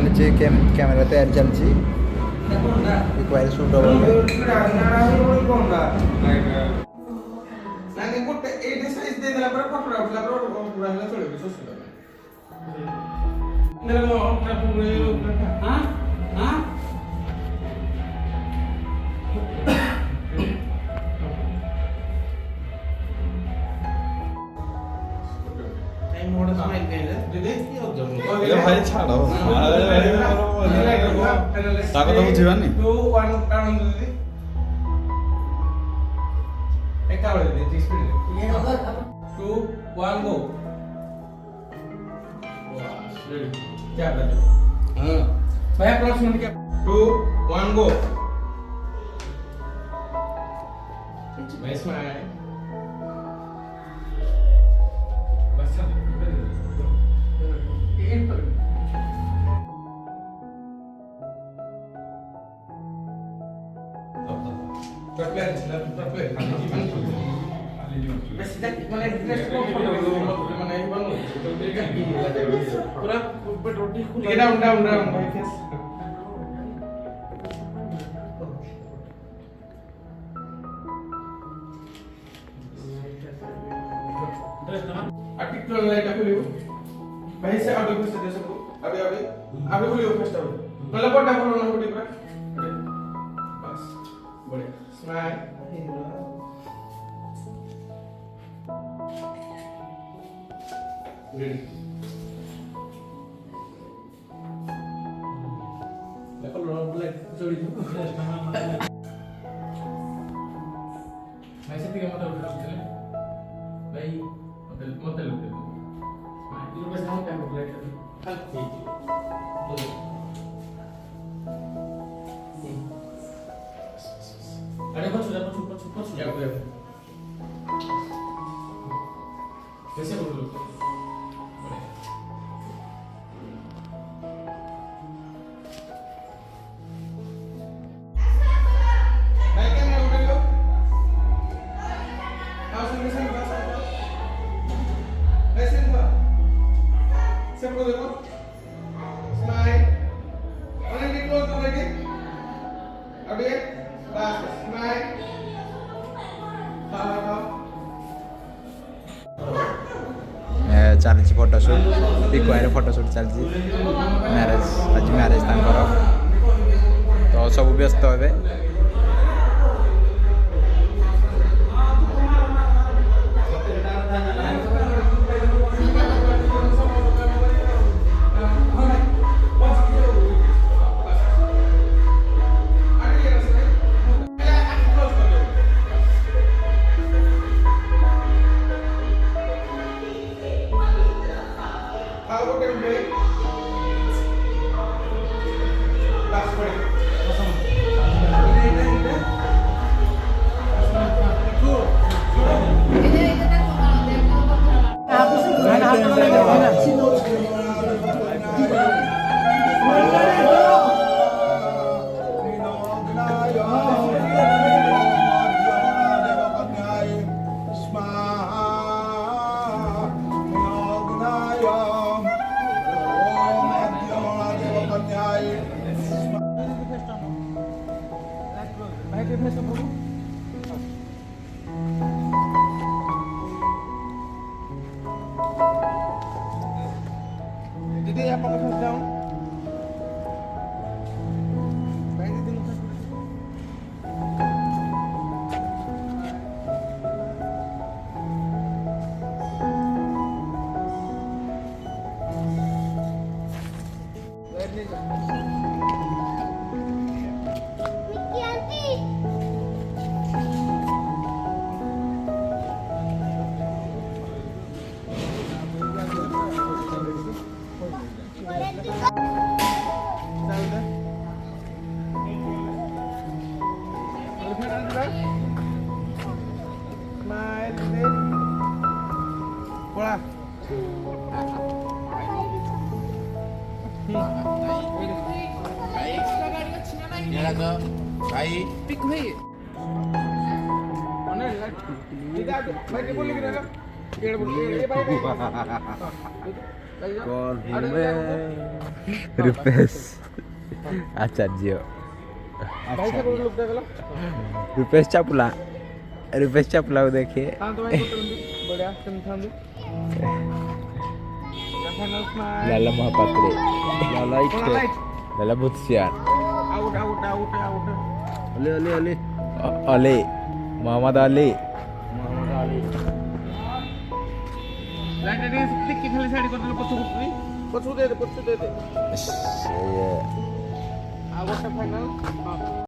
चलती कैमेरा तैयारी चलती रिक्वायर शूट हो ଭାଇ ଛାଡ଼ ତା କଥା ବୁଝିବାନି भाई से ऑडियो फर्स्ट दे सबको अभी बोलियो फर्स्ट ऑडियो मतलब बड़ा बोलो ना बोलियो बस बढ़िया स्माइल रेडी देखो लो ब्लैक जोड़ी भाई से भी मत उठा भाई मत लुक ये बस हम क्या कर रहे हैं अरे कुछ क्या कर रहे कैसे बोल लो सबको देखो स्माइल और ये क्लोज हो गई अभी बस स्माइल चलती फोटोशूट रिक्वायर फोटोशूट चलती मैरेज आज मैरेज तो सब व्यस्त हे दीदी आप लोग फंस जाओ भाई दीदी मुझे भाई पिक हुई भाई के बोल के ना ये भाई रूपेश आचार्य भाई से कोई लोग देखला रूपेश चापुला को देखिए हां तो भाई बढ़िया तुम थांदो फाइनल स्माइल लाला महापात्रे लाला बुत्सियार आउट अली मोहम्मद अली लाइट रे टिक खाली साइड कर दे पछु दे दे ये आउट फाइनल हां